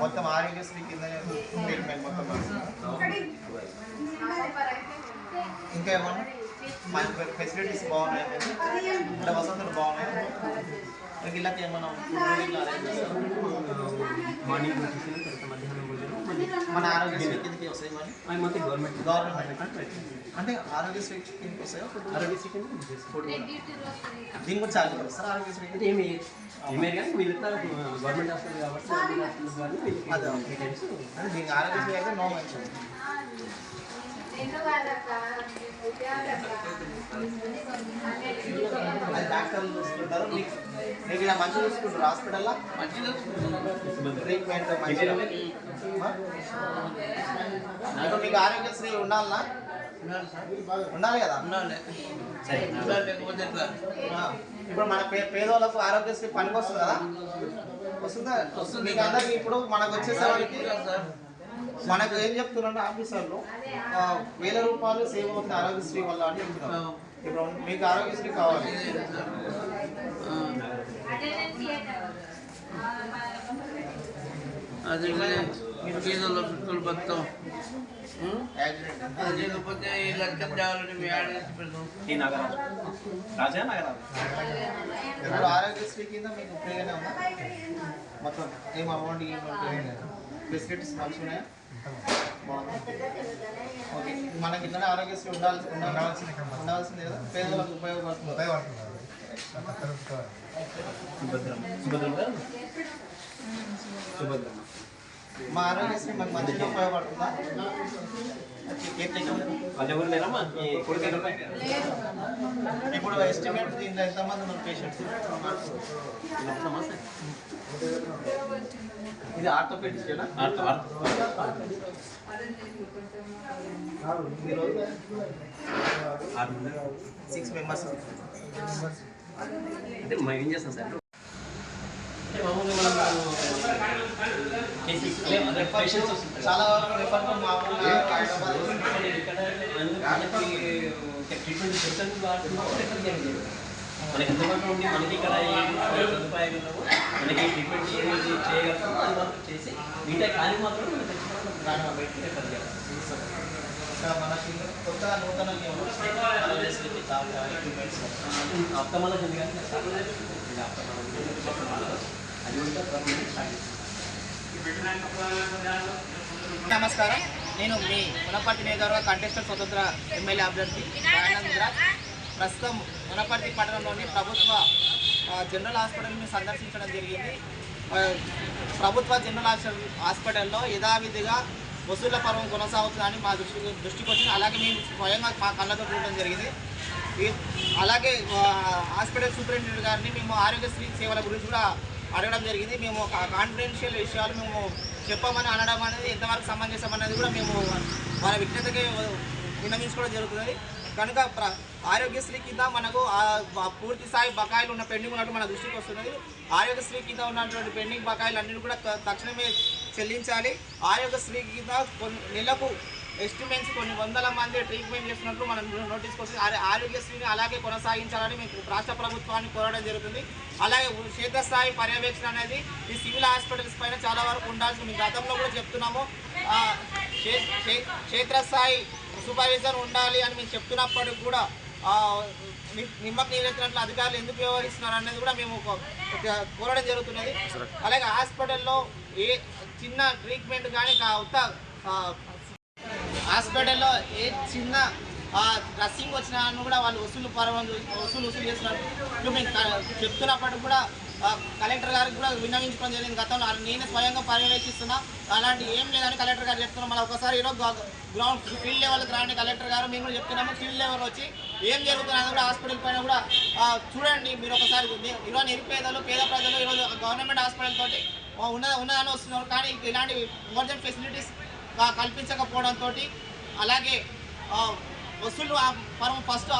మొత్తం ఆరోగ్యశ్రీ కిందనే ట్రీట్మెంట్ మొత్తం. ఇంకా ఏమన్నా ఫెసిలిటీస్ బాగున్నాయి, ఇక్కడ వసతులు బాగున్నాయి. వీళ్ళకి ఏమన్నా మార్నింగ్ మన ఆరోగ్యశ్రీ కిందకి వస్తాయి మరి గవర్నమెంట్ అంటే ఆరోగ్యశ్రీ కిందకి వస్తాయో ఆరోగ్యశ్రీ దీని కూడా ఛార్జ్ వస్తారు. ఆరోగ్యశ్రీ ఏమి కానీ వీళ్ళు గవర్నమెంట్ హాస్పిటల్ కాబట్టి అదే దీనికి ఆరోగ్యశ్రీ అయితే నో మెన్షన్. డాక్టర్లు చూసుకుంటారు, మీకు ఇలా మంచిగా చూసుకుంటారు హాస్పిటల్లో, ట్రీట్మెంట్ మంచిగా. ఇప్పుడు మీకు ఆరోగ్యశ్రీ ఉండాలన్నా ఉండాలి కదా. ఇప్పుడు మన పేదోళ్ళకు ఆరోగ్యశ్రీ పనికి వస్తుంది కదా, వస్తుందా? మీకు అందరికి ఇప్పుడు మనకు వచ్చేసరికి మనకు ఏం చెప్తున్నారు ఆఫీసర్లు, 1000 రూపాయలు సేవ్ అవుతుంది ఆరోగ్యశ్రీ వల్ల అని చెప్తున్నారు. ఇప్పుడు మీకు ఆరోగ్యశ్రీ కావాలి, అది పేదోళ్ళ చుట్టూ బతాం లేకపోతే లక్షం తేవాలని మీ ఇప్పుడు ఆరోగ్యశ్రీ కింద మీకు ఫ్రీగానే ఉందా మొత్తం? ఏం అమౌంట్ ఫెసిలిటీస్ మంచిగా ఉన్నాయా? ఓకే, మనకి ఇట్లనే ఆరోగ్యశ్రీ ఉండాల్సిందే కదా, పేదలకు ఉపయోగపడుతుంది. మా ఆరోగ్యశ్రీ మాకు మంచిగా ఉపయోగపడుతుందా? ఇప్పుడు ఎస్టిమేట్ దీంట్లో ఎంతమంది ఉన్నారు పేషెంట్స్? ఇది ఆర్థోపెడిక్స్ 6 మెంబర్స్ అంటే మేము ఏం చేస్తాం సార్, చాలా వరకు రిఫర్ మామూలుగా ట్రీట్మెంట్ సెంటర్ మనకి అందుబాటులో ఉండి మనకి ఇక్కడ సదుపాయాలు మనకి ట్రీట్మెంట్ చేయగలుగుతాం అది మాత్రం చేసి మిగతా కానీ మాత్రం మనకి కొత్తగా నూతన అప్తమాల చెంది కానీ నమస్కారం, నేను మీ మునపర్తి నియోజకవర్గ కంటెస్టెడ్ స్వతంత్ర ఎమ్మెల్యే అభ్యర్థి దయానంద్. ప్రస్తుతం మునపర్తి పట్టణంలోని ప్రభుత్వ జనరల్ హాస్పిటల్ని సందర్శించడం జరిగింది. ప్రభుత్వ జనరల్ హాస్పిటల్లో యథావిధిగా వసూళ్ల పర్వం కొనసాగుతుందని మా దృష్టికి వచ్చింది. అలాగే మేము స్వయంగా మా కళ్ళతో చూడడం జరిగింది. అలాగే హాస్పిటల్ సూపరింటెండెంట్ గారిని మేము ఆరోగ్యశ్రీ సేవల గురించి కూడా అడగడం జరిగింది. మేము కాన్ఫిడెన్షియల్ విషయాలు మేము చెప్పమని అనడం అనేది ఎంతవరకు సమంజసం అనేది కూడా మేము వాళ్ళ విజ్ఞతకి విన్నవించుకోవడం జరుగుతుంది. కనుక ఆరోగ్యశ్రీ కింద మనకు పూర్తి స్థాయి బకాయిలు ఉన్న పెండింగ్ ఉన్నట్టు మన దృష్టికి వస్తున్నది. ఆరోగ్యశ్రీ కింద ఉన్నటువంటి పెండింగ్ బకాయిలు అన్నింటి కూడా తక్షణమే చెల్లించాలి. ఆరోగ్యశ్రీ కింద నెలకు ఎస్టిమేట్స్ కొన్ని వందల మంది ట్రీట్మెంట్ చేస్తున్నట్లు మనం నోటీస్కి వస్తుంది. ఆరోగ్యశ్రీని అలాగే కొనసాగించాలని మేము రాష్ట్ర ప్రభుత్వాన్ని కోరడం జరుగుతుంది. అలాగే క్షేత్రస్థాయి పర్యవేక్షణ అనేది ఈ సివిల్ హాస్పిటల్స్ పైన చాలా వరకు ఉండాల్సింది. మేము గతంలో కూడా చెప్తున్నాము, క్షేత్రస్థాయి సూపర్విజన్ ఉండాలి అని మేము చెప్తున్నప్పటికి కూడా నిమ్మకు నీరెత్తినట్లు అధికారులు ఎందుకు వ్యవహరిస్తున్నారు అనేది కూడా మేము కోరడం జరుగుతున్నది. అలాగే హాస్పిటల్లో ఏ చిన్న ట్రీట్మెంట్ కానీ హాస్పిటల్లో ఏ చిన్న డ్రెస్సింగ్ వచ్చినా కూడా వాళ్ళు వసూలు చేస్తున్నారు. మేము చెప్తున్నప్పటికి కూడా కలెక్టర్ గారికి కూడా విన్నవించుకోవడం జరిగింది. గతంలో నేనే స్వయంగా పర్యవేక్షిస్తున్నా, అలాంటి ఏం లేదని కలెక్టర్ గారు చెప్తున్నాం. మళ్ళీ ఒకసారి ఈరోజు గ్రౌండ్ ఫీల్డ్ లెవెల్కి రాండి కలెక్టర్ గారు, మేము కూడా చెప్తున్నాము. ఫీల్డ్ లెవెల్ వచ్చి ఏం జరుగుతున్నది కూడా హాస్పిటల్ పైన కూడా చూడండి. మీరు ఒకసారి ఈరోజు నిరుపేదలు పేద ప్రజలు ఈరోజు గవర్నమెంట్ హాస్పిటల్ తోటి ఉన్నదని వస్తున్నారు, కానీ ఇలాంటి ఎమర్జెన్సీ ఫెసిలిటీస్ కల్పించకపోవడంతో అలాగే వసూలు ఫస్ట్